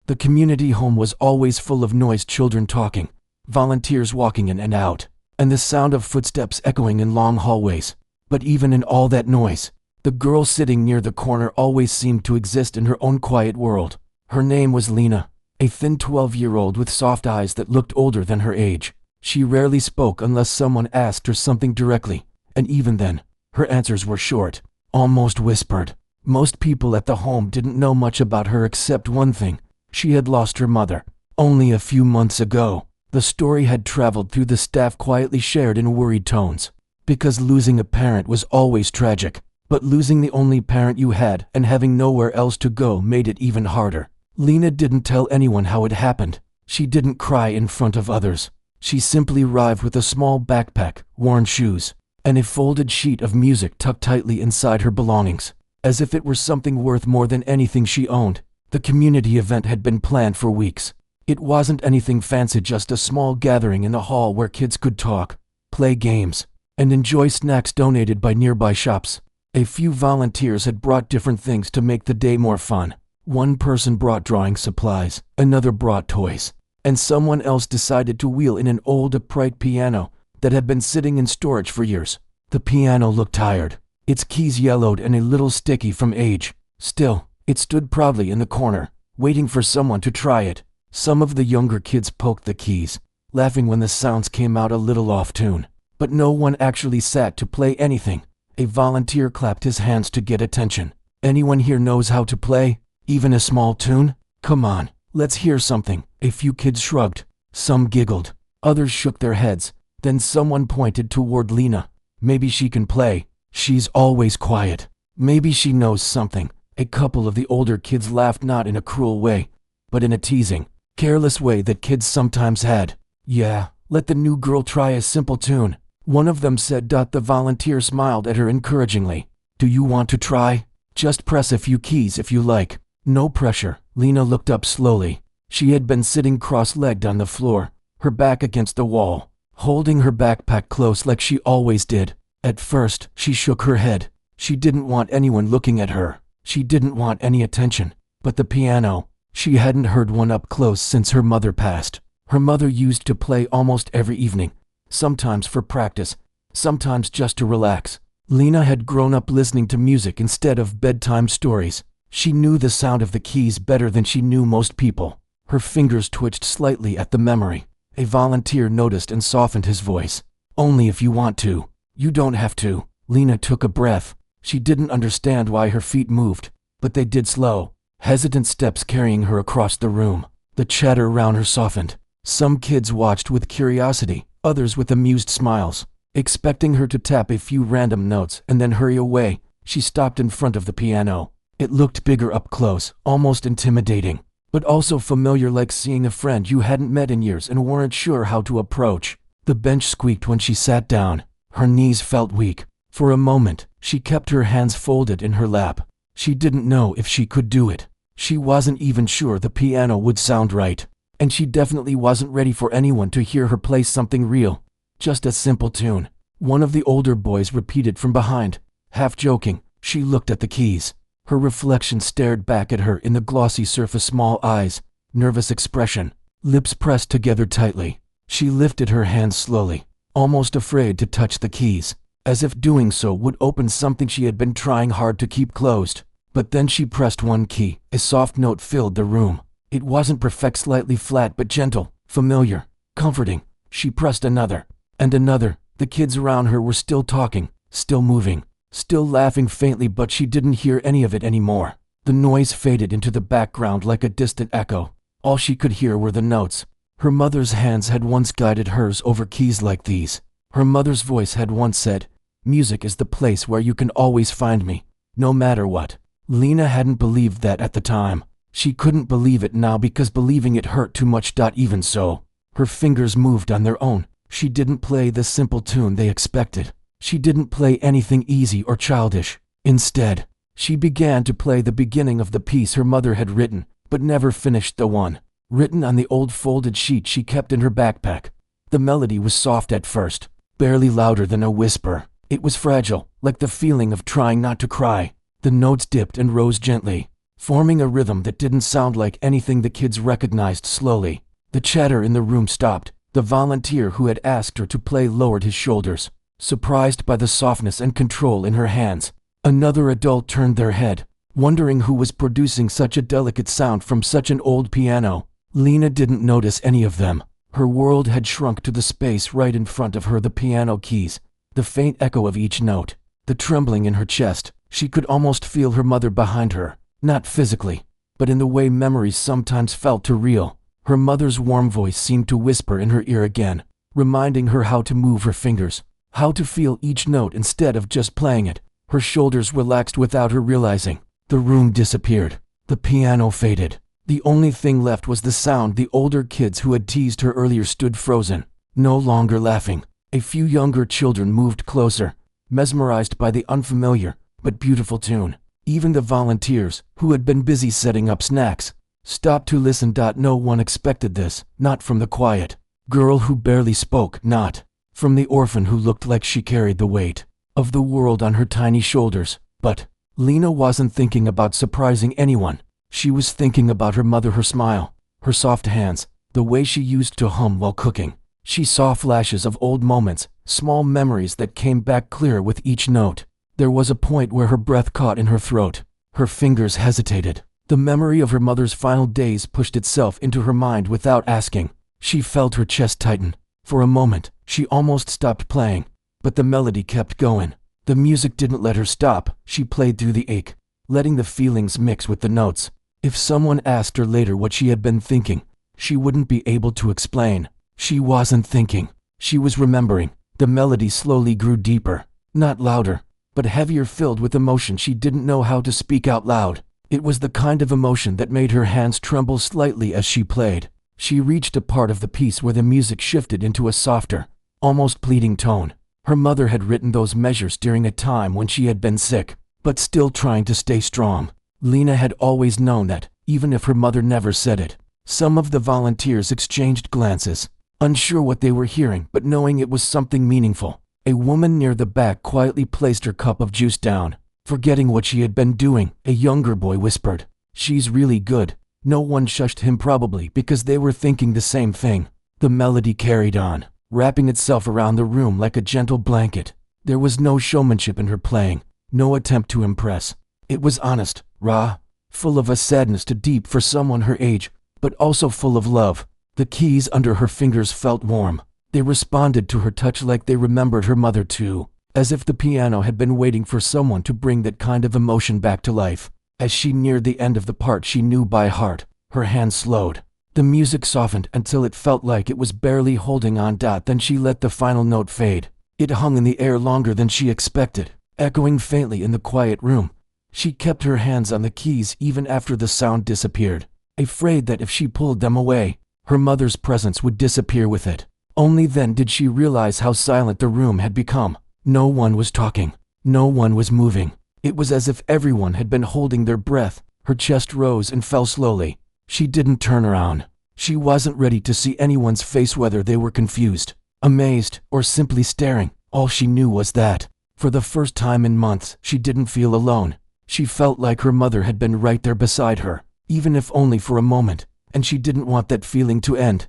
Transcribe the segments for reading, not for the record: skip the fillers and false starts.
The community home was always full of noise, children talking, volunteers walking in and out, and the sound of footsteps echoing in long hallways. But even in all that noise, the girl sitting near the corner always seemed to exist in her own quiet world. Her name was Lena, a thin 12-year-old with soft eyes that looked older than her age. She rarely spoke unless someone asked her something directly, and even then, her answers were short, almost whispered. Most people at the home didn't know much about her except one thing: she had lost her mother. Only a few months ago. The story had traveled through the staff, quietly shared in worried tones. Because losing a parent was always tragic, but losing the only parent you had and having nowhere else to go made it even harder. Lena didn't tell anyone how it happened. She didn't cry in front of others. She simply arrived with a small backpack, worn shoes, and a folded sheet of music tucked tightly inside her belongings, as if it were something worth more than anything she owned. The community event had been planned for weeks. It wasn't anything fancy, just a small gathering in the hall where kids could talk, play games, and enjoy snacks donated by nearby shops. A few volunteers had brought different things to make the day more fun. One person brought drawing supplies, another brought toys, and someone else decided to wheel in an old upright piano that had been sitting in storage for years. The piano looked tired, its keys yellowed and a little sticky from age. Still, it stood proudly in the corner, waiting for someone to try it. Some of the younger kids poked the keys, laughing when the sounds came out a little off tune. But no one actually sat to play anything. A volunteer clapped his hands to get attention. "Anyone here knows how to play? Even a small tune? Come on, let's hear something." A few kids shrugged. Some giggled. Others shook their heads. Then someone pointed toward Lena. "Maybe she can play. She's always quiet. Maybe she knows something." A couple of the older kids laughed, not in a cruel way, but in a teasing, careless way that kids sometimes had. "Yeah, let the new girl try a simple tune," one of them said. The volunteer smiled at her encouragingly. "Do you want to try? Just press a few keys if you like. No pressure." Lena looked up slowly. She had been sitting cross-legged on the floor, her back against the wall, holding her backpack close like she always did. At first, she shook her head. She didn't want anyone looking at her. She didn't want any attention. But the piano, she hadn't heard one up close since her mother passed. Her mother used to play almost every evening, sometimes for practice, sometimes just to relax. Lena had grown up listening to music instead of bedtime stories. She knew the sound of the keys better than she knew most people. Her fingers twitched slightly at the memory. A volunteer noticed and softened his voice. "Only if you want to. You don't have to." Lena took a breath. She didn't understand why her feet moved, but they did, slow, hesitant steps carrying her across the room. The chatter around her softened. Some kids watched with curiosity, others with amused smiles, expecting her to tap a few random notes and then hurry away. She stopped in front of the piano. It looked bigger up close, almost intimidating, but also familiar, like seeing a friend you hadn't met in years and weren't sure how to approach. The bench squeaked when she sat down. Her knees felt weak. For a moment, she kept her hands folded in her lap. She didn't know if she could do it. She wasn't even sure the piano would sound right. And she definitely wasn't ready for anyone to hear her play something real. Just a simple tune. One of the older boys repeated from behind. Half joking, she looked at the keys. Her reflection stared back at her in the glossy surface, small eyes, nervous expression, lips pressed together tightly. She lifted her hands slowly, almost afraid to touch the keys, as if doing so would open something she had been trying hard to keep closed. But then she pressed one key. A soft note filled the room. It wasn't perfect, slightly flat, but gentle, familiar, comforting. She pressed another, and another. The kids around her were still talking, still moving, still laughing faintly, but she didn't hear any of it anymore. The noise faded into the background like a distant echo. All she could hear were the notes. Her mother's hands had once guided hers over keys like these. Her mother's voice had once said, "Music is the place where you can always find me, no matter what." Lena hadn't believed that at the time. She couldn't believe it now because believing it hurt too much. Even so, her fingers moved on their own. She didn't play the simple tune they expected. She didn't play anything easy or childish. Instead, she began to play the beginning of the piece her mother had written, but never finished, the one written on the old folded sheet she kept in her backpack. The melody was soft at first, barely louder than a whisper. It was fragile, like the feeling of trying not to cry. The notes dipped and rose gently, forming a rhythm that didn't sound like anything the kids recognized. Slowly, the chatter in the room stopped. The volunteer who had asked her to play lowered his shoulders, surprised by the softness and control in her hands. Another adult turned their head, wondering who was producing such a delicate sound from such an old piano. Lena didn't notice any of them. Her world had shrunk to the space right in front of her. The piano keys, the faint echo of each note, the trembling in her chest. She could almost feel her mother behind her, not physically, but in the way memories sometimes felt too real. Her mother's warm voice seemed to whisper in her ear again, reminding her how to move her fingers, how to feel each note instead of just playing it. Her shoulders relaxed without her realizing. The room disappeared. The piano faded. The only thing left was the sound. The older kids who had teased her earlier stood frozen, no longer laughing. A few younger children moved closer, mesmerized by the unfamiliar but beautiful tune. Even the volunteers, who had been busy setting up snacks, stopped to listen. No one expected this, not from the quiet girl who barely spoke, not from the orphan who looked like she carried the weight of the world on her tiny shoulders. But Lena wasn't thinking about surprising anyone. She was thinking about her mother, her smile, her soft hands, the way she used to hum while cooking. She saw flashes of old moments, small memories that came back clearer with each note. There was a point where her breath caught in her throat. Her fingers hesitated. The memory of her mother's final days pushed itself into her mind without asking. She felt her chest tighten. For a moment, she almost stopped playing, but the melody kept going. The music didn't let her stop. She played through the ache, letting the feelings mix with the notes. If someone asked her later what she had been thinking, she wouldn't be able to explain. She wasn't thinking. She was remembering. The melody slowly grew deeper, not louder, but heavier, filled with emotion she didn't know how to speak out loud. It was the kind of emotion that made her hands tremble slightly as she played. She reached a part of the piece where the music shifted into a softer, almost pleading tone. Her mother had written those measures during a time when she had been sick, but still trying to stay strong. Lena had always known that, even if her mother never said it. Some of the volunteers exchanged glances, unsure what they were hearing, but knowing it was something meaningful. A woman near the back quietly placed her cup of juice down. Forgetting what she had been doing, a younger boy whispered, "She's really good." No one shushed him, probably because they were thinking the same thing. The melody carried on, wrapping itself around the room like a gentle blanket. There was no showmanship in her playing, no attempt to impress. It was honest, raw, full of a sadness too deep for someone her age, but also full of love. The keys under her fingers felt warm. They responded to her touch like they remembered her mother too, as if the piano had been waiting for someone to bring that kind of emotion back to life. As she neared the end of the part she knew by heart, her hands slowed. The music softened until it felt like it was barely holding on. Then she let the final note fade. It hung in the air longer than she expected, echoing faintly in the quiet room. She kept her hands on the keys even after the sound disappeared, afraid that if she pulled them away, her mother's presence would disappear with it. Only then did she realize how silent the room had become. No one was talking. No one was moving. It was as if everyone had been holding their breath. Her chest rose and fell slowly. She didn't turn around. She wasn't ready to see anyone's face, whether they were confused, amazed, or simply staring. All she knew was that, for the first time in months, she didn't feel alone. She felt like her mother had been right there beside her, even if only for a moment, and she didn't want that feeling to end.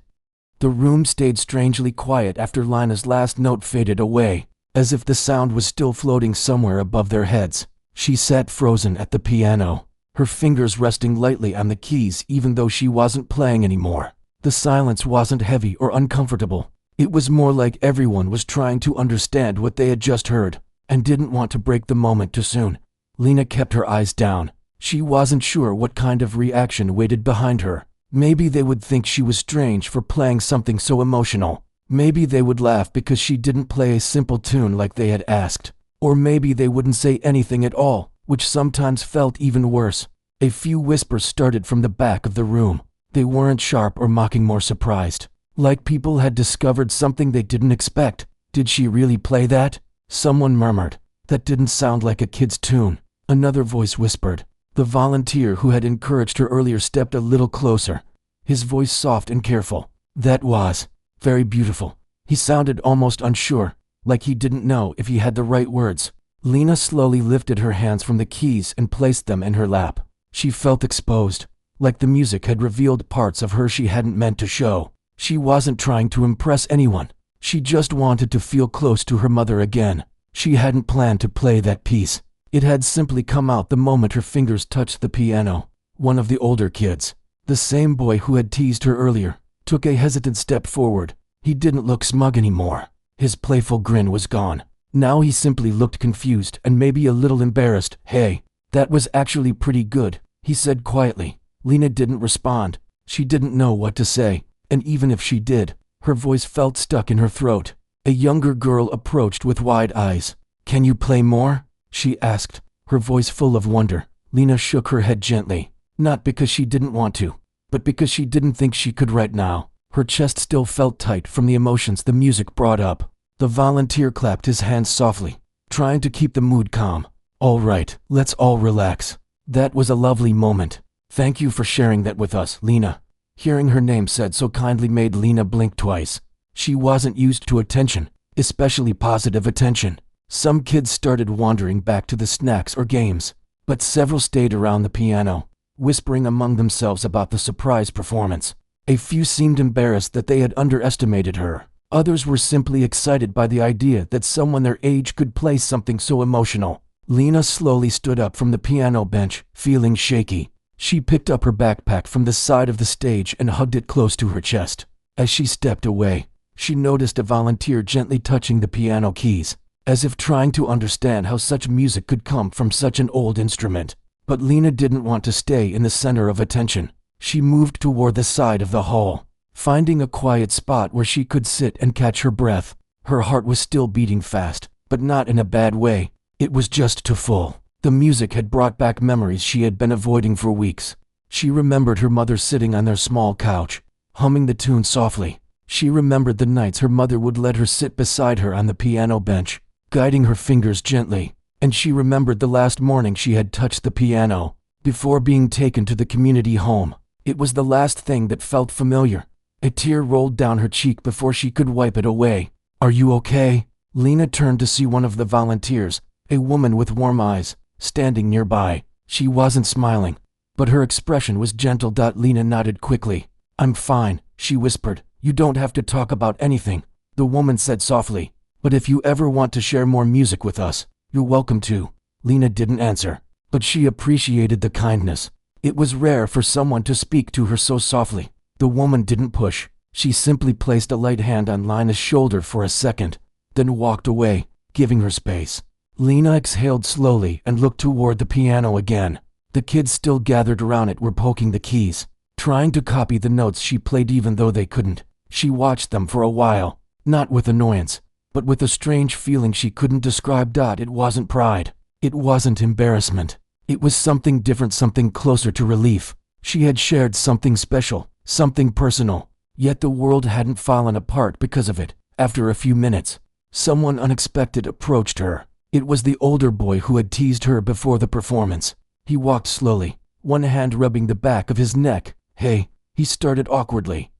The room stayed strangely quiet after Lina's last note faded away, as if the sound was still floating somewhere above their heads. She sat frozen at the piano, her fingers resting lightly on the keys even though she wasn't playing anymore. The silence wasn't heavy or uncomfortable. It was more like everyone was trying to understand what they had just heard, and didn't want to break the moment too soon. Lena kept her eyes down. She wasn't sure what kind of reaction waited behind her. Maybe they would think she was strange for playing something so emotional. Maybe they would laugh because she didn't play a simple tune like they had asked. Or maybe they wouldn't say anything at all, which sometimes felt even worse. A few whispers started from the back of the room. They weren't sharp or mocking, more surprised, like people had discovered something they didn't expect. Did she really play that? Someone murmured. That didn't sound like a kid's tune. Another voice whispered. The volunteer who had encouraged her earlier stepped a little closer, his voice soft and careful. That was very beautiful. He sounded almost unsure, like he didn't know if he had the right words. Lena slowly lifted her hands from the keys and placed them in her lap. She felt exposed, like the music had revealed parts of her she hadn't meant to show. She wasn't trying to impress anyone. She just wanted to feel close to her mother again. She hadn't planned to play that piece. It had simply come out the moment her fingers touched the piano. One of the older kids, the same boy who had teased her earlier, took a hesitant step forward. He didn't look smug anymore. His playful grin was gone. Now he simply looked confused and maybe a little embarrassed. "Hey, that was actually pretty good," he said quietly. Lena didn't respond. She didn't know what to say, and even if she did, her voice felt stuck in her throat. A younger girl approached with wide eyes. "Can you play more?" she asked, her voice full of wonder. Lena shook her head gently, not because she didn't want to, but because she didn't think she could right now. Her chest still felt tight from the emotions the music brought up. The volunteer clapped his hands softly, trying to keep the mood calm. "All right, let's all relax. That was a lovely moment. Thank you for sharing that with us, Lena." Hearing her name said so kindly made Lena blink twice. She wasn't used to attention, especially positive attention. Some kids started wandering back to the snacks or games, but several stayed around the piano, whispering among themselves about the surprise performance. A few seemed embarrassed that they had underestimated her. Others were simply excited by the idea that someone their age could play something so emotional. Lena slowly stood up from the piano bench, feeling shaky. She picked up her backpack from the side of the stage and hugged it close to her chest. As she stepped away, she noticed a volunteer gently touching the piano keys, as if trying to understand how such music could come from such an old instrument. But Lena didn't want to stay in the center of attention. She moved toward the side of the hall, finding a quiet spot where she could sit and catch her breath. Her heart was still beating fast, but not in a bad way. It was just too full. The music had brought back memories she had been avoiding for weeks. She remembered her mother sitting on their small couch, humming the tune softly. She remembered the nights her mother would let her sit beside her on the piano bench, guiding her fingers gently. And she remembered the last morning she had touched the piano, before being taken to the community home. It was the last thing that felt familiar. A tear rolled down her cheek before she could wipe it away. "Are you okay?" Lena turned to see one of the volunteers, a woman with warm eyes, standing nearby. She wasn't smiling, but her expression was gentle. Lena nodded quickly. "I'm fine," she whispered. "You don't have to talk about anything," the woman said softly. "But if you ever want to share more music with us, you're welcome to." Lena didn't answer, but she appreciated the kindness. It was rare for someone to speak to her so softly. The woman didn't push. She simply placed a light hand on Lena's shoulder for a second, then walked away, giving her space. Lena exhaled slowly and looked toward the piano again. The kids still gathered around it were poking the keys, trying to copy the notes she played even though they couldn't. She watched them for a while, not with annoyance, but with a strange feeling she couldn't describe. It wasn't pride. It wasn't embarrassment. It was something different, something closer to relief. She had shared something special, something personal, yet the world hadn't fallen apart because of it. After a few minutes, someone unexpected approached her. It was the older boy who had teased her before the performance. He walked slowly, one hand rubbing the back of his neck. "Hey," he started awkwardly.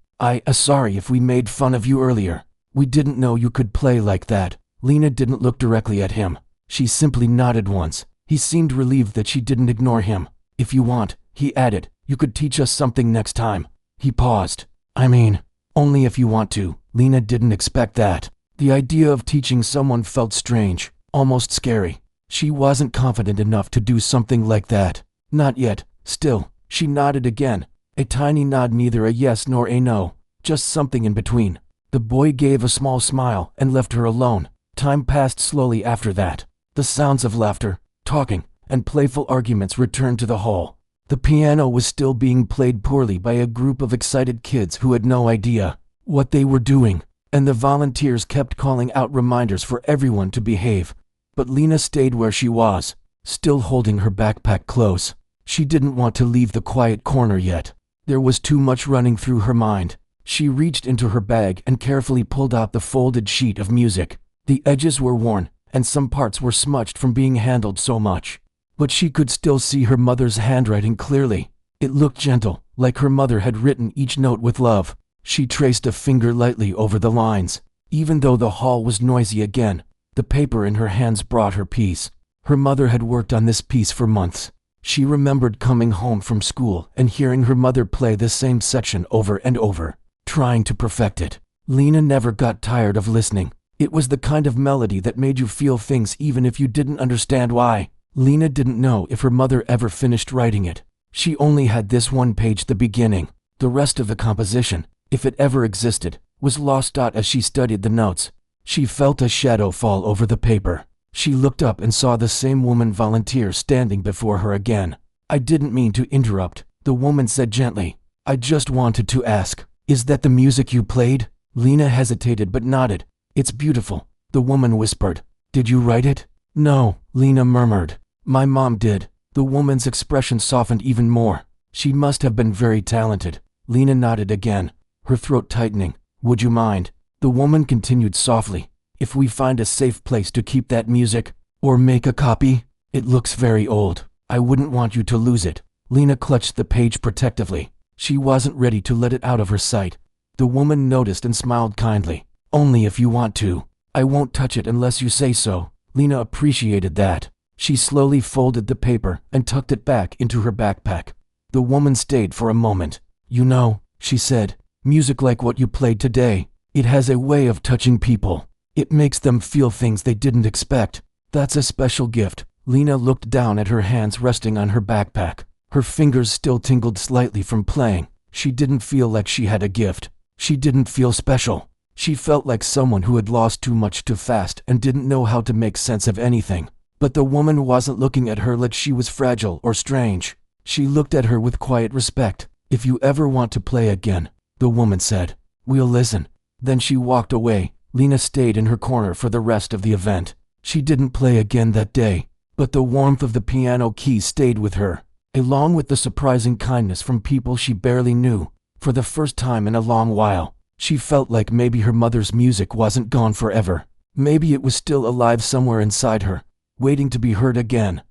Sorry if we made fun of you earlier. We didn't know you could play like that." Lena didn't look directly at him. She simply nodded once. He seemed relieved that she didn't ignore him. "If you want," he added, "you could teach us something next time." He paused. "I mean, only if you want to." Lena didn't expect that. The idea of teaching someone felt strange, almost scary. She wasn't confident enough to do something like that. Not yet. Still, she nodded again. A tiny nod, neither a yes nor a no, just something in between. The boy gave a small smile and left her alone. Time passed slowly after that. The sounds of laughter, talking, and playful arguments returned to the hall. The piano was still being played poorly by a group of excited kids who had no idea what they were doing, and the volunteers kept calling out reminders for everyone to behave. But Lena stayed where she was, still holding her backpack close. She didn't want to leave the quiet corner yet. There was too much running through her mind. She reached into her bag and carefully pulled out the folded sheet of music. The edges were worn, and some parts were smudged from being handled so much. But she could still see her mother's handwriting clearly. It looked gentle, like her mother had written each note with love. She traced a finger lightly over the lines. Even though the hall was noisy again, the paper in her hands brought her peace. Her mother had worked on this piece for months. She remembered coming home from school and hearing her mother play the same section over and over, trying to perfect it. Lena never got tired of listening. It was the kind of melody that made you feel things even if you didn't understand why. Lena didn't know if her mother ever finished writing it. She only had this one page, the beginning. The rest of the composition, if it ever existed, was lost. As she studied the notes, she felt a shadow fall over the paper. She looked up and saw the same woman volunteer standing before her again. "I didn't mean to interrupt," the woman said gently. "I just wanted to ask, is that the music you played?" Lena hesitated but nodded. "It's beautiful," the woman whispered. "Did you write it?" "No," Lena murmured. "My mom did." The woman's expression softened even more. "She must have been very talented." Lena nodded again, her throat tightening. "Would you mind?" The woman continued softly. "If we find a safe place to keep that music, or make a copy? It looks very old. I wouldn't want you to lose it." Lena clutched the page protectively. She wasn't ready to let it out of her sight. The woman noticed and smiled kindly. "Only if you want to. I won't touch it unless you say so." Lena appreciated that. She slowly folded the paper and tucked it back into her backpack. The woman stayed for a moment. "You know," she said, "music like what you played today, it has a way of touching people. It makes them feel things they didn't expect. That's a special gift." Lena looked down at her hands resting on her backpack. Her fingers still tingled slightly from playing. She didn't feel like she had a gift. She didn't feel special. She felt like someone who had lost too much too fast and didn't know how to make sense of anything. But the woman wasn't looking at her like she was fragile or strange. She looked at her with quiet respect. "If you ever want to play again," the woman said, "we'll listen." Then she walked away. Lena stayed in her corner for the rest of the event. She didn't play again that day, but the warmth of the piano keys stayed with her, along with the surprising kindness from people she barely knew. For the first time in a long while, she felt like maybe her mother's music wasn't gone forever. Maybe it was still alive somewhere inside her, waiting to be heard again.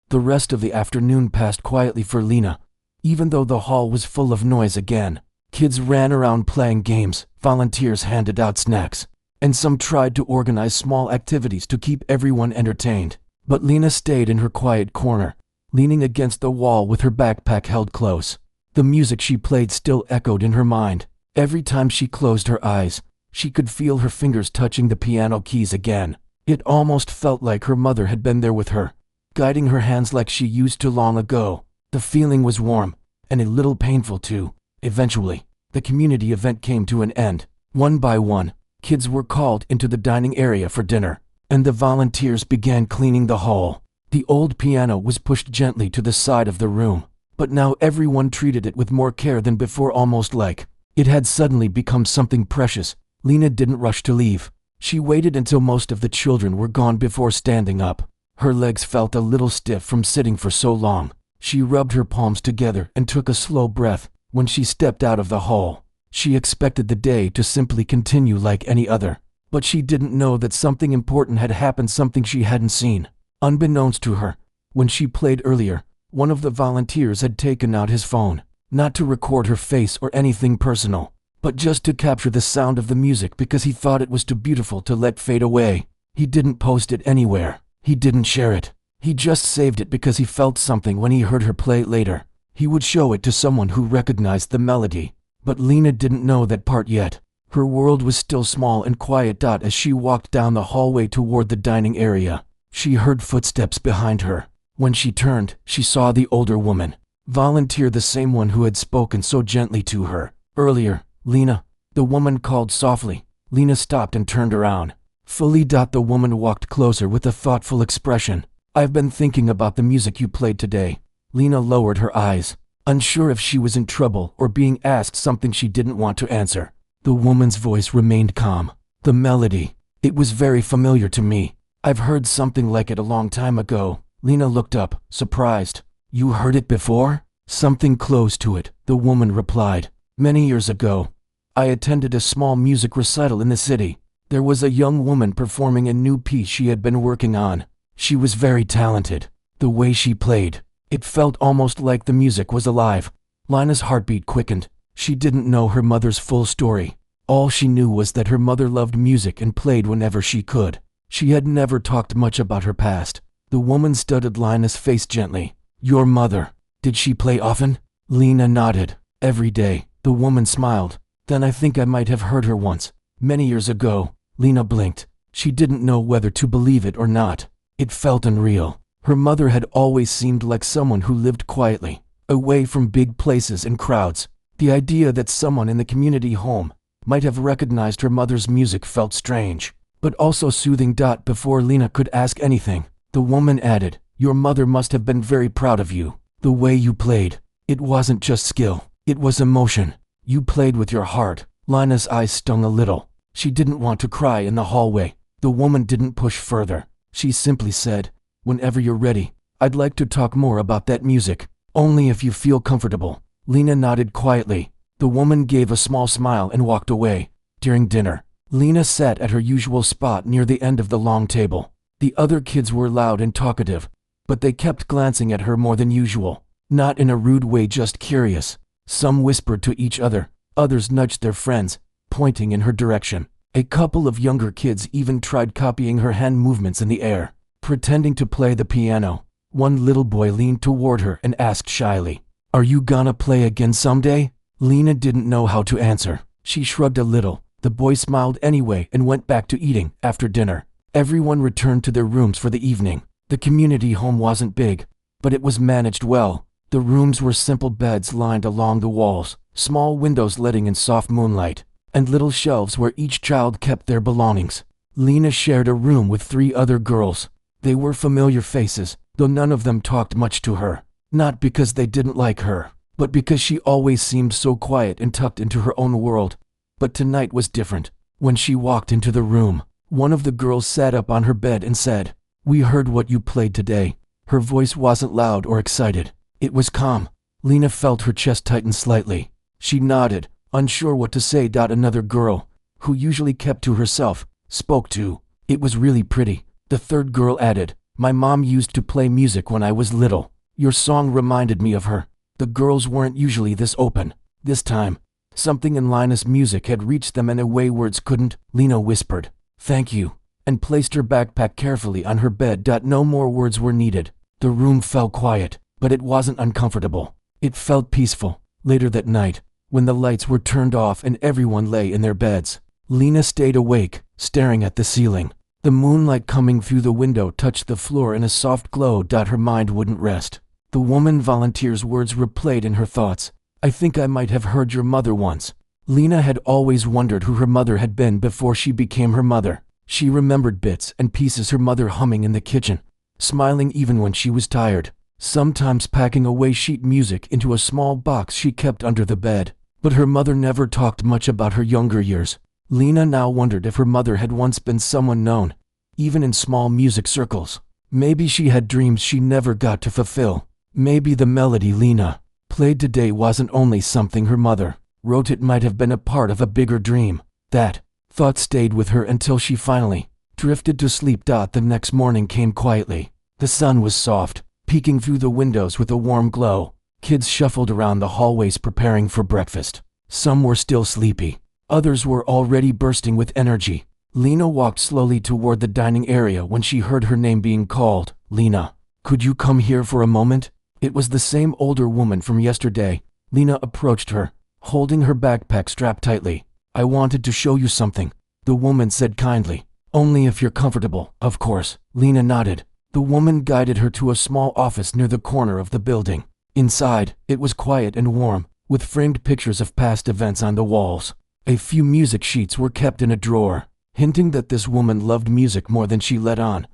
The rest of the afternoon passed quietly for Lena, even though the hall was full of noise again. Kids ran around playing games, volunteers handed out snacks, and some tried to organize small activities to keep everyone entertained. But Lena stayed in her quiet corner, leaning against the wall with her backpack held close. The music she played still echoed in her mind. Every time she closed her eyes, she could feel her fingers touching the piano keys again. It almost felt like her mother had been there with her, guiding her hands like she used to long ago. The feeling was warm, and a little painful too. Eventually, the community event came to an end. One by one, kids were called into the dining area for dinner, and the volunteers began cleaning the hall. The old piano was pushed gently to the side of the room, but now everyone treated it with more care than before, almost like it had suddenly become something precious. Lena didn't rush to leave. She waited until most of the children were gone before standing up. Her legs felt a little stiff from sitting for so long. She rubbed her palms together and took a slow breath. When she stepped out of the hall, she expected the day to simply continue like any other. But she didn't know that something important had happened, something she hadn't seen. Unbeknownst to her, when she played earlier, one of the volunteers had taken out his phone, not to record her face or anything personal, but just to capture the sound of the music because he thought it was too beautiful to let fade away. He didn't post it anywhere. He didn't share it. He just saved it because he felt something when he heard her play it later. He would show it to someone who recognized the melody. But Lena didn't know that part yet. Her world was still small and quiet. As she walked down the hallway toward the dining area, she heard footsteps behind her. When she turned, she saw the older woman, volunteer, the same one who had spoken so gently to her earlier. "Lena," the woman called softly. Lena stopped and turned around. Fully. The woman walked closer with a thoughtful expression. "I've been thinking about the music you played today." Lena lowered her eyes, unsure if she was in trouble or being asked something she didn't want to answer. The woman's voice remained calm. "The melody, it was very familiar to me. I've heard something like it a long time ago." Lena looked up, surprised. "You heard it before?" "Something close to it," the woman replied. "Many years ago, I attended a small music recital in the city. There was a young woman performing a new piece she had been working on. She was very talented. The way she played, it felt almost like the music was alive." Lena's heartbeat quickened. She didn't know her mother's full story. All she knew was that her mother loved music and played whenever she could. She had never talked much about her past. The woman studied Lena's face gently. Your mother. Did she play often? Lena nodded. Every day. The woman smiled. Then I think I might have heard her once. Many years ago. Lena blinked. She didn't know whether to believe it or not. It felt unreal. Her mother had always seemed like someone who lived quietly, away from big places and crowds. The idea that someone in the community home might have recognized her mother's music felt strange, but also soothing. Before Lena could ask anything, the woman added, "Your mother must have been very proud of you. The way you played. It wasn't just skill, it was emotion. You played with your heart." Lena's eyes stung a little. She didn't want to cry in the hallway. The woman didn't push further. She simply said, "Whenever you're ready, I'd like to talk more about that music. Only if you feel comfortable." Lena nodded quietly. The woman gave a small smile and walked away. During dinner, Lena sat at her usual spot near the end of the long table. The other kids were loud and talkative, but they kept glancing at her more than usual. Not in a rude way, just curious. Some whispered to each other, others nudged their friends, pointing in her direction. A couple of younger kids even tried copying her hand movements in the air, pretending to play the piano. One little boy leaned toward her and asked shyly, "Are you gonna play again someday?" Lena didn't know how to answer. She shrugged a little. The boy smiled anyway and went back to eating. After dinner, everyone returned to their rooms for the evening. The community home wasn't big, but it was managed well. The rooms were simple beds lined along the walls, small windows letting in soft moonlight, and little shelves where each child kept their belongings. Lena shared a room with 3 other girls. They were familiar faces, though none of them talked much to her. Not because they didn't like her, but because she always seemed so quiet and tucked into her own world. But tonight was different. When she walked into the room, one of the girls sat up on her bed and said, "We heard what you played today." Her voice wasn't loud or excited. It was calm. Lena felt her chest tighten slightly. She nodded, unsure what to say. Another girl, who usually kept to herself, spoke too. "It was really pretty." The third girl added, "My mom used to play music when I was little. Your song reminded me of her." The girls weren't usually this open. This time, something in Lena's music had reached them in a way words couldn't. Lena whispered, "Thank you," and placed her backpack carefully on her bed. No more words were needed. The room felt quiet, but it wasn't uncomfortable. It felt peaceful. Later that night, when the lights were turned off and everyone lay in their beds, Lena stayed awake, staring at the ceiling. The moonlight coming through the window touched the floor in a soft glow. Her mind wouldn't rest. The woman volunteer's words replayed in her thoughts. "I think I might have heard your mother once." Lena had always wondered who her mother had been before she became her mother. She remembered bits and pieces, her mother humming in the kitchen, smiling even when she was tired, sometimes packing away sheet music into a small box she kept under the bed. But her mother never talked much about her younger years. Lena now wondered if her mother had once been someone known, even in small music circles. Maybe she had dreams she never got to fulfill. Maybe the melody Lena played today wasn't only something her mother wrote, it might have been a part of a bigger dream. That thought stayed with her until she finally drifted to sleep. The next morning came quietly. The sun was soft, peeking through the windows with a warm glow. Kids shuffled around the hallways preparing for breakfast. Some were still sleepy. Others were already bursting with energy. Lena walked slowly toward the dining area when she heard her name being called. "Lena, could you come here for a moment?" It was the same older woman from yesterday. Lena approached her, holding her backpack strapped tightly. "I wanted to show you something," the woman said kindly. "Only if you're comfortable, of course." Lena nodded. The woman guided her to a small office near the corner of the building. Inside, it was quiet and warm, with framed pictures of past events on the walls. A few music sheets were kept in a drawer, hinting that this woman loved music more than she let on.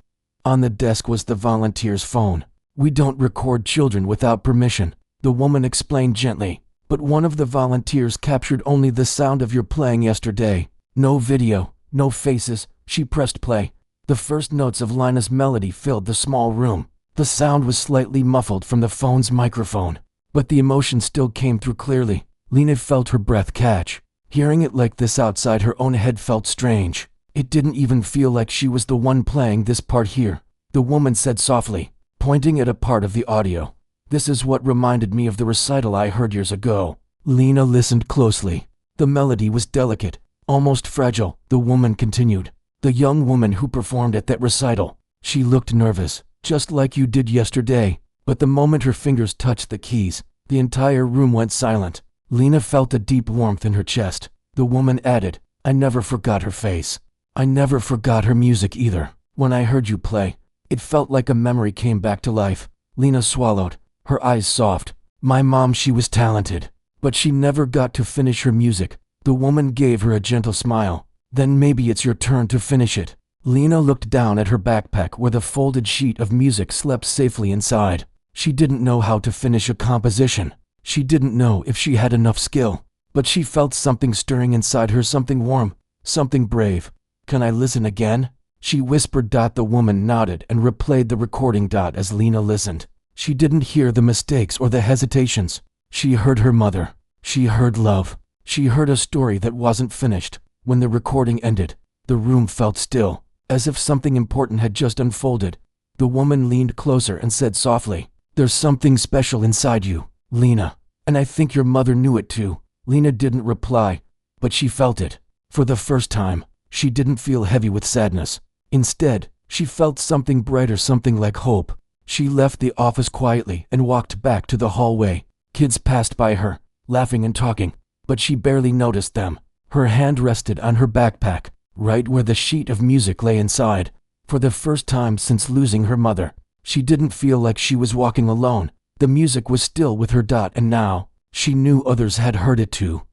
On the desk was the volunteer's phone. "We don't record children without permission," the woman explained gently. "But one of the volunteers captured only the sound of your playing yesterday. No video, no faces." She pressed play. The first notes of Lena's melody filled the small room. The sound was slightly muffled from the phone's microphone, but the emotion still came through clearly. Lena felt her breath catch. Hearing it like this outside her own head felt strange. It didn't even feel like she was the one playing this part here. The woman said softly, pointing at a part of the audio, "This is what reminded me of the recital I heard years ago." Lena listened closely. The melody was delicate, almost fragile. The woman continued, "The young woman who performed at that recital, she looked nervous, just like you did yesterday. But the moment her fingers touched the keys, the entire room went silent. Lena felt a deep warmth in her chest. The woman added, "I never forgot her face. I never forgot her music either. When I heard you play, it felt like a memory came back to life." Lena swallowed, her eyes soft. "My mom, she was talented, but she never got to finish her music." The woman gave her a gentle smile. "Then maybe it's your turn to finish it." Lena looked down at her backpack where the folded sheet of music slept safely inside. She didn't know how to finish a composition. She didn't know if she had enough skill. But she felt something stirring inside her, something warm, something brave. "Can I listen again?" she whispered. The woman nodded and replayed the recording. As Lena listened, she didn't hear the mistakes or the hesitations. She heard her mother. She heard love. She heard a story that wasn't finished. When the recording ended, the room felt still, as if something important had just unfolded. The woman leaned closer and said softly, "There's something special inside you, Lena, and I think your mother knew it too." Lena didn't reply, but she felt it. For the first time, she didn't feel heavy with sadness. Instead, she felt something brighter, something like hope. She left the office quietly and walked back to the hallway. Kids passed by her, laughing and talking, but she barely noticed them. Her hand rested on her backpack, right where the sheet of music lay inside. For the first time since losing her mother, she didn't feel like she was walking alone. The music was still with her. And now, she knew others had heard it too.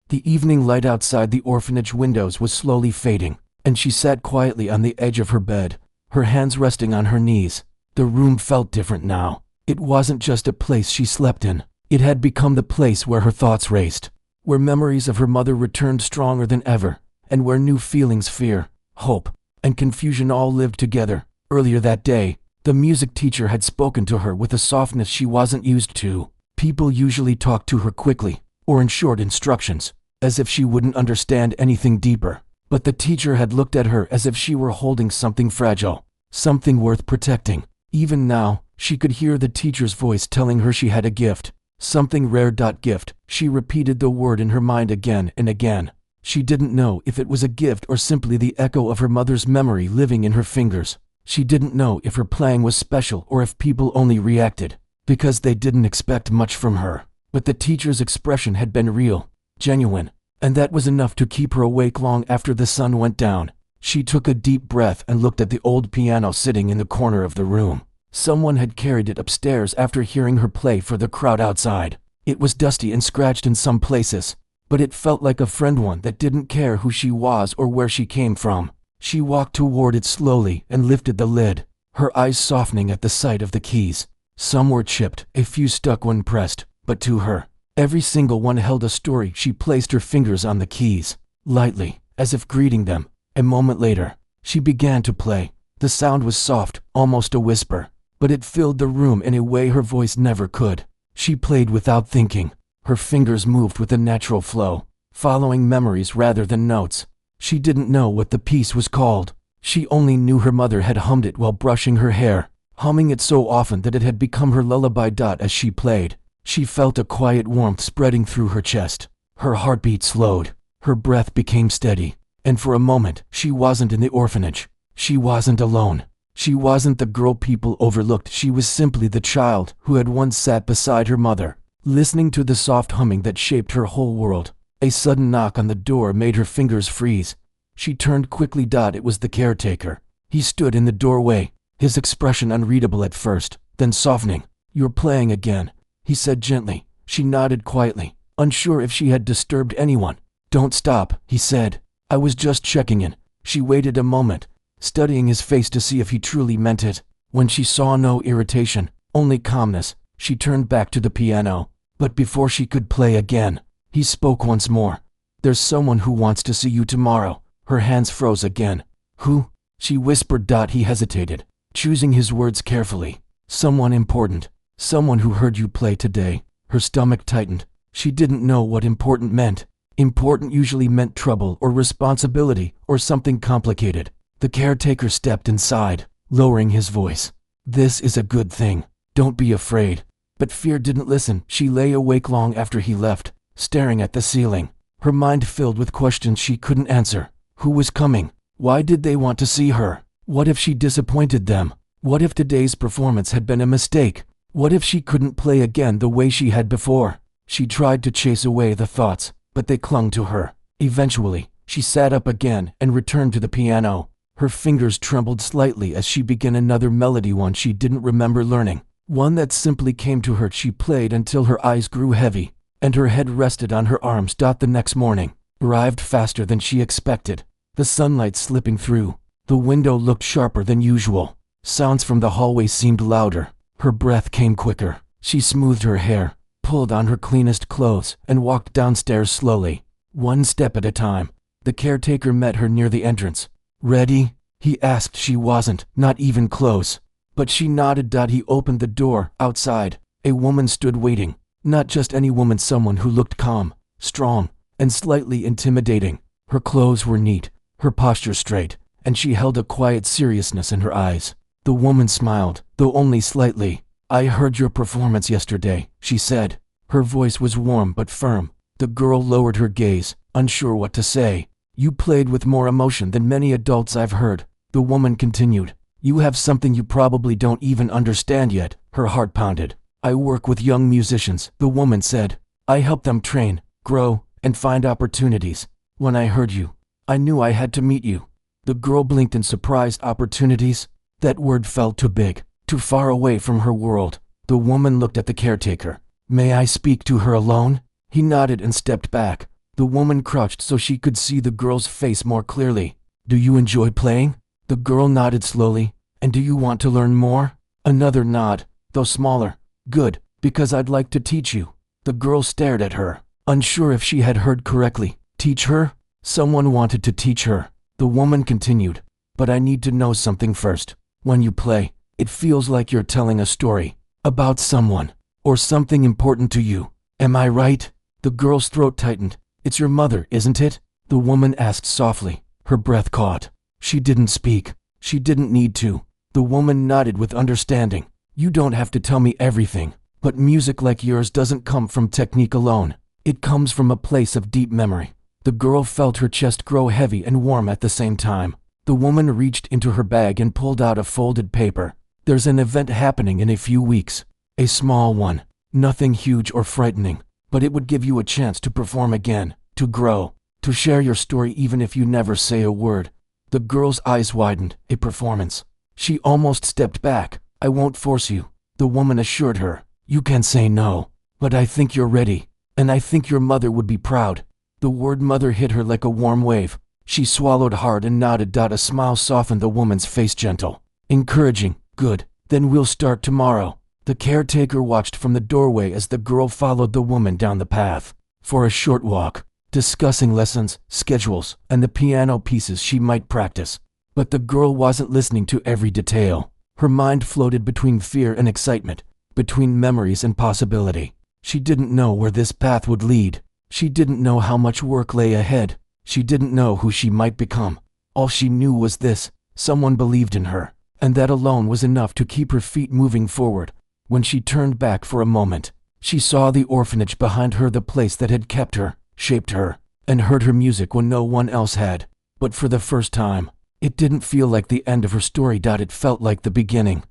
The evening light outside the orphanage windows was slowly fading, and she sat quietly on the edge of her bed, her hands resting on her knees. The room felt different now. It wasn't just a place she slept in. It had become the place where her thoughts raced, where memories of her mother returned stronger than ever, and where new feelings, fear, hope, and confusion all lived together. Earlier that day, the music teacher had spoken to her with a softness she wasn't used to. People usually talked to her quickly, or in short instructions, as if she wouldn't understand anything deeper. But the teacher had looked at her as if she were holding something fragile, something worth protecting. Even now, she could hear the teacher's voice telling her she had a gift, something rare. Gift. She repeated the word in her mind again and again. She didn't know if it was a gift or simply the echo of her mother's memory living in her fingers. She didn't know if her playing was special or if people only reacted because they didn't expect much from her. But the teacher's expression had been real, genuine, and that was enough to keep her awake long after the sun went down. She took a deep breath and looked at the old piano sitting in the corner of the room. Someone had carried it upstairs after hearing her play for the crowd outside. It was dusty and scratched in some places, but it felt like a friend, one that didn't care who she was or where she came from. She walked toward it slowly and lifted the lid, her eyes softening at the sight of the keys. Some were chipped, a few stuck when pressed, but to her, every single one held a story. She placed her fingers on the keys, lightly, as if greeting them. A moment later, she began to play. The sound was soft, almost a whisper, but it filled the room in a way her voice never could. She played without thinking. Her fingers moved with a natural flow, following memories rather than notes. She didn't know what the piece was called. She only knew her mother had hummed it while brushing her hair, humming it so often that it had become her lullaby. As she played, she felt a quiet warmth spreading through her chest. Her heartbeat slowed, her breath became steady, and for a moment, she wasn't in the orphanage. She wasn't alone. She wasn't the girl people overlooked. She was simply the child who had once sat beside her mother, listening to the soft humming that shaped her whole world. A sudden knock on the door made her fingers freeze. She turned quickly. It was the caretaker. He stood in the doorway, his expression unreadable at first, then softening. "You're playing again," he said gently. She nodded quietly, unsure if she had disturbed anyone. "Don't stop," he said. "I was just checking in." She waited a moment, studying his face to see if he truly meant it. When she saw no irritation, only calmness, she turned back to the piano. But before she could play again, he spoke once more. "There's someone who wants to see you tomorrow." Her hands froze again. "Who?" she whispered. He hesitated, choosing his words carefully. "Someone important. Someone who heard you play today." Her stomach tightened. She didn't know what important meant. Important usually meant trouble or responsibility or something complicated. The caretaker stepped inside, lowering his voice. "This is a good thing. Don't be afraid." But fear didn't listen. She lay awake long after he left, staring at the ceiling, her mind filled with questions she couldn't answer. Who was coming? Why did they want to see her? What if she disappointed them? What if today's performance had been a mistake? What if she couldn't play again the way she had before? She tried to chase away the thoughts, but they clung to her. Eventually, she sat up again and returned to the piano. Her fingers trembled slightly as she began another melody, one she didn't remember learning. One that simply came to her. She played until her eyes grew heavy, and her head rested on her arms. The next morning arrived faster than she expected. The sunlight slipping through the window looked sharper than usual. Sounds from the hallway seemed louder. Her breath came quicker. She smoothed her hair, pulled on her cleanest clothes, and walked downstairs slowly, one step at a time. The caretaker met her near the entrance. "Ready?" he asked. She wasn't, not even close. But she nodded. He opened the door. Outside, a woman stood waiting. Not just any woman, someone who looked calm, strong, and slightly intimidating. Her clothes were neat, her posture straight, and she held a quiet seriousness in her eyes. The woman smiled, though only slightly. "I heard your performance yesterday," she said. Her voice was warm but firm. The girl lowered her gaze, unsure what to say. "You played with more emotion than many adults I've heard," the woman continued. "You have something you probably don't even understand yet." Her heart pounded. "I work with young musicians," the woman said. "I help them train, grow, and find opportunities. When I heard you, I knew I had to meet you." The girl blinked in surprise. Opportunities? That word felt too big, too far away from her world. The woman looked at the caretaker. "May I speak to her alone?" He nodded and stepped back. The woman crouched so she could see the girl's face more clearly. "Do you enjoy playing?" The girl nodded slowly. "And do you want to learn more?" Another nod, though smaller. "Good, because I'd like to teach you." The girl stared at her, unsure if she had heard correctly. "Teach her?" "Someone wanted to teach her," the woman continued. "But I need to know something first. When you play, it feels like you're telling a story about someone or something important to you. Am I right?" The girl's throat tightened. "It's your mother, isn't it?" the woman asked softly. Her breath caught. She didn't speak. She didn't need to. The woman nodded with understanding. "You don't have to tell me everything, but music like yours doesn't come from technique alone. It comes from a place of deep memory." The girl felt her chest grow heavy and warm at the same time. The woman reached into her bag and pulled out a folded paper. "There's an event happening in a few weeks. A small one. Nothing huge or frightening, but it would give you a chance to perform again, to grow, to share your story even if you never say a word." The girl's eyes widened. A performance. She almost stepped back. "I won't force you," the woman assured her. "You can say no, but I think you're ready, and I think your mother would be proud." The word mother hit her like a warm wave. She swallowed hard and nodded. A smile softened the woman's face, gentle, encouraging. "Good, then we'll start tomorrow." The caretaker watched from the doorway as the girl followed the woman down the path for a short walk, discussing lessons, schedules, and the piano pieces she might practice. But the girl wasn't listening to every detail. Her mind floated between fear and excitement, between memories and possibility. She didn't know where this path would lead. She didn't know how much work lay ahead. She didn't know who she might become. All she knew was this: someone believed in her, and that alone was enough to keep her feet moving forward. When she turned back for a moment, she saw the orphanage behind her, the place that had kept her, shaped her, and heard her music when no one else had. But for the first time, it didn't feel like the end of her story. It felt like the beginning.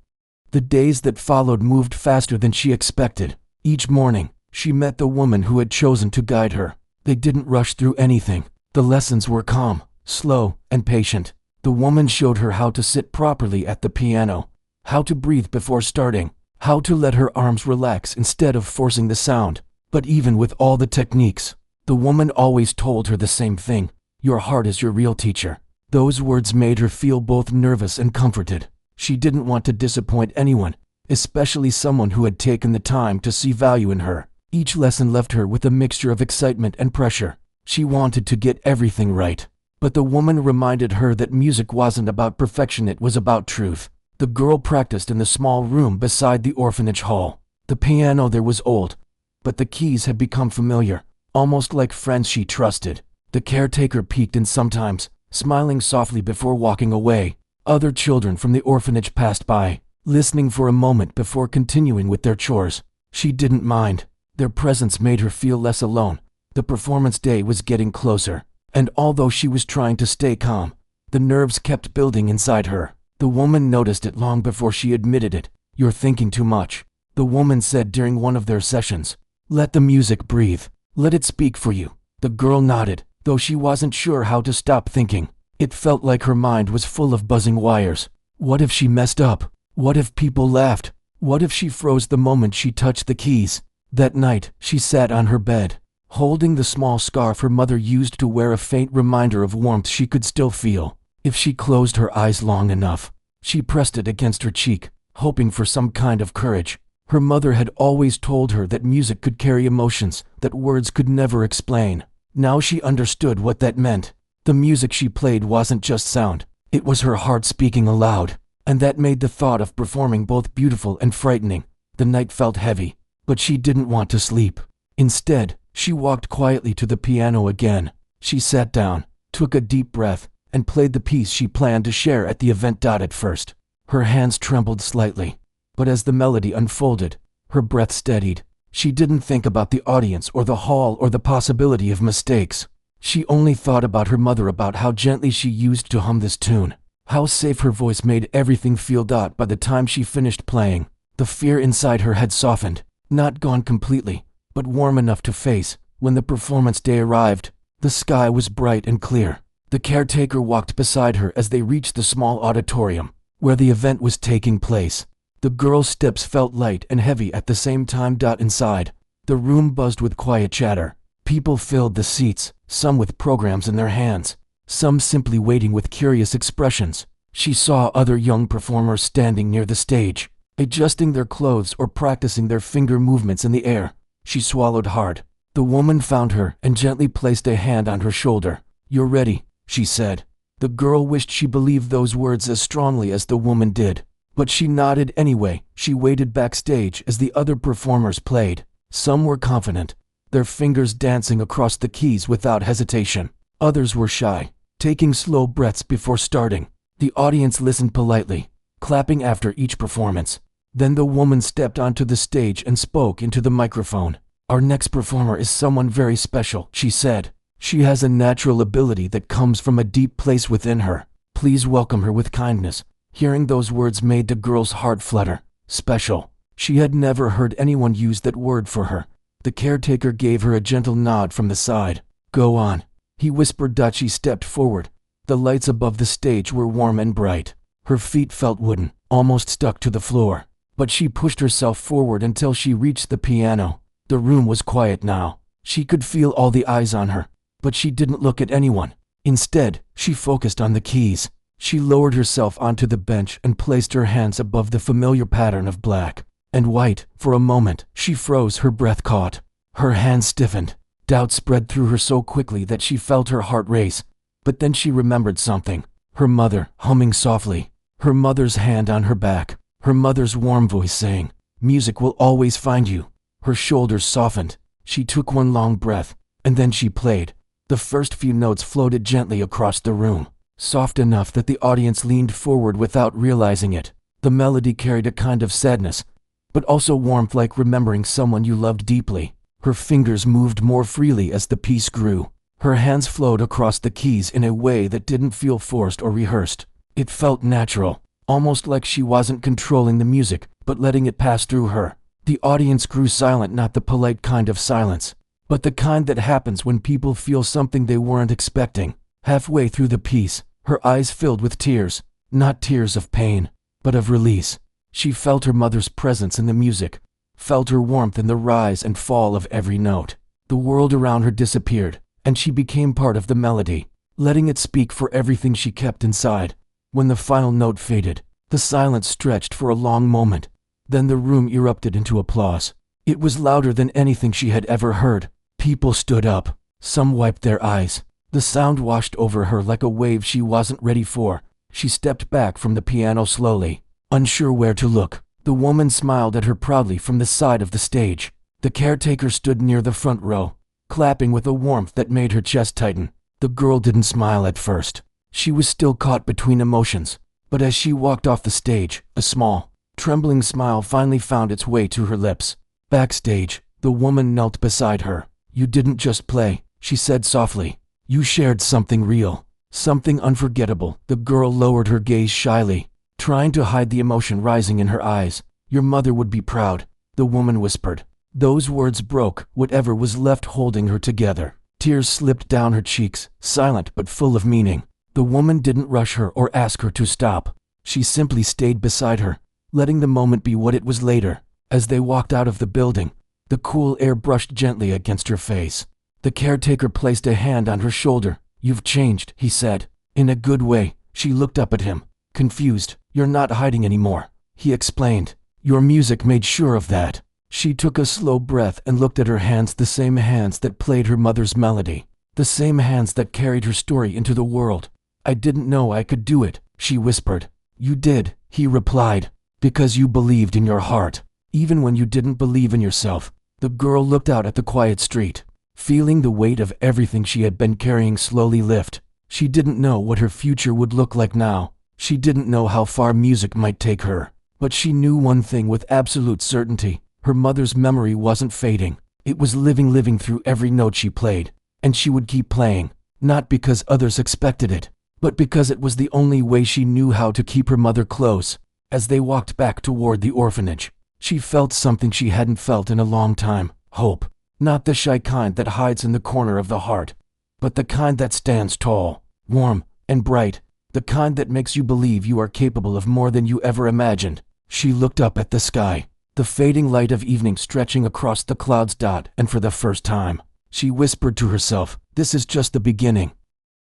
The days that followed moved faster than she expected. Each morning, she met the woman who had chosen to guide her. They didn't rush through anything. The lessons were calm, slow, and patient. The woman showed her how to sit properly at the piano, how to breathe before starting, how to let her arms relax instead of forcing the sound. But even with all the techniques, the woman always told her the same thing: "Your heart is your real teacher." Those words made her feel both nervous and comforted. She didn't want to disappoint anyone, especially someone who had taken the time to see value in her. Each lesson left her with a mixture of excitement and pressure. She wanted to get everything right. But the woman reminded her that music wasn't about perfection, it was about truth. The girl practiced in the small room beside the orphanage hall. The piano there was old, but the keys had become familiar, almost like friends she trusted. The caretaker peeked in sometimes, smiling softly before walking away. Other children from the orphanage passed by, listening for a moment before continuing with their chores. She didn't mind. Their presence made her feel less alone. The performance day was getting closer, and although she was trying to stay calm, the nerves kept building inside her. The woman noticed it long before she admitted it. "You're thinking too much," the woman said during one of their sessions. Let the music breathe. Let it speak for you. The girl nodded, though she wasn't sure how to stop thinking. It felt like her mind was full of buzzing wires. What if she messed up? What if people laughed? What if she froze the moment she touched the keys? That night, she sat on her bed, holding the small scarf her mother used to wear, a faint reminder of warmth she could still feel. If she closed her eyes long enough, she pressed it against her cheek, hoping for some kind of courage. Her mother had always told her that music could carry emotions that words could never explain. Now she understood what that meant. The music she played wasn't just sound, it was her heart speaking aloud, and that made the thought of performing both beautiful and frightening. The night felt heavy, but she didn't want to sleep. Instead, she walked quietly to the piano again. She sat down, took a deep breath, and played the piece she planned to share at the event. At first, her hands trembled slightly, but as the melody unfolded, her breath steadied. She didn't think about the audience or the hall or the possibility of mistakes. She only thought about her mother, about how gently she used to hum this tune, how safe her voice made everything feel. By the time she finished playing, the fear inside her had softened, not gone completely, but warm enough to face. When the performance day arrived, the sky was bright and clear. The caretaker walked beside her as they reached the small auditorium where the event was taking place. The girl's steps felt light and heavy at the same time. Inside, the room buzzed with quiet chatter. People filled the seats, some with programs in their hands, some simply waiting with curious expressions. She saw other young performers standing near the stage, adjusting their clothes or practicing their finger movements in the air. She swallowed hard. The woman found her and gently placed a hand on her shoulder. "You're ready," she said. The girl wished she believed those words as strongly as the woman did, but she nodded anyway. She waited backstage as the other performers played. Some were confident, their fingers dancing across the keys without hesitation. Others were shy, taking slow breaths before starting. The audience listened politely, clapping after each performance. Then the woman stepped onto the stage and spoke into the microphone. "Our next performer is someone very special," she said. "She has a natural ability that comes from a deep place within her. Please welcome her with kindness." Hearing those words made the girl's heart flutter. Special. She had never heard anyone use that word for her. The caretaker gave her a gentle nod from the side. "Go on," he whispered. She stepped forward. The lights above the stage were warm and bright. Her feet felt wooden, almost stuck to the floor, but she pushed herself forward until she reached the piano. The room was quiet now. She could feel all the eyes on her, but she didn't look at anyone. Instead, she focused on the keys. She lowered herself onto the bench and placed her hands above the familiar pattern of black and white. For a moment, she froze, her breath caught. Her hands stiffened. Doubt spread through her so quickly that she felt her heart race. But then she remembered something. Her mother, humming softly. Her mother's hand on her back. Her mother's warm voice saying, "Music will always find you." Her shoulders softened. She took one long breath, and then she played. The first few notes floated gently across the room, soft enough that the audience leaned forward without realizing it. The melody carried a kind of sadness, but also warmth, like remembering someone you loved deeply. Her fingers moved more freely as the piece grew. Her hands flowed across the keys in a way that didn't feel forced or rehearsed. It felt natural, almost like she wasn't controlling the music, but letting it pass through her. The audience grew silent, not the polite kind of silence, but the kind that happens when people feel something they weren't expecting. Halfway through the piece, her eyes filled with tears, not tears of pain, but of release. She felt her mother's presence in the music, felt her warmth in the rise and fall of every note. The world around her disappeared, and she became part of the melody, letting it speak for everything she kept inside. When the final note faded, the silence stretched for a long moment. Then the room erupted into applause. It was louder than anything she had ever heard. People stood up. Some wiped their eyes. The sound washed over her like a wave she wasn't ready for. She stepped back from the piano slowly, unsure where to look. The woman smiled at her proudly from the side of the stage. The caretaker stood near the front row, clapping with a warmth that made her chest tighten. The girl didn't smile at first. She was still caught between emotions. But as she walked off the stage, a small, trembling smile finally found its way to her lips. Backstage, the woman knelt beside her. "You didn't just play," she said softly. "You shared something real, something unforgettable." The girl lowered her gaze shyly, trying to hide the emotion rising in her eyes. "Your mother would be proud." the woman whispered. Those words broke whatever was left holding her together. Tears slipped down her cheeks, silent but full of meaning. The woman didn't rush her or ask her to stop. She simply stayed beside her, letting the moment be what it was later. As they walked out of the building, the cool air brushed gently against her face. The caretaker placed a hand on her shoulder. "You've changed," he said. In a good way. She looked up at him, confused. "You're not hiding anymore," he explained. "Your music made sure of that." She took a slow breath and looked at her hands, the same hands that played her mother's melody, the same hands that carried her story into the world. "I didn't know I could do it," she whispered. "You did," he replied, "because you believed in your heart, even when you didn't believe in yourself." The girl looked out at the quiet street, feeling the weight of everything she had been carrying slowly lift. She didn't know what her future would look like now. She didn't know how far music might take her. But she knew one thing with absolute certainty. Her mother's memory wasn't fading. It was living through every note she played. And she would keep playing, not because others expected it, but because it was the only way she knew how to keep her mother close. As they walked back toward the orphanage, she felt something she hadn't felt in a long time. Hope. Not the shy kind that hides in the corner of the heart, but the kind that stands tall, warm, and bright. The kind that makes you believe you are capable of more than you ever imagined. She looked up at the sky, the fading light of evening stretching across the clouds. And for the first time, she whispered to herself, "This is just the beginning."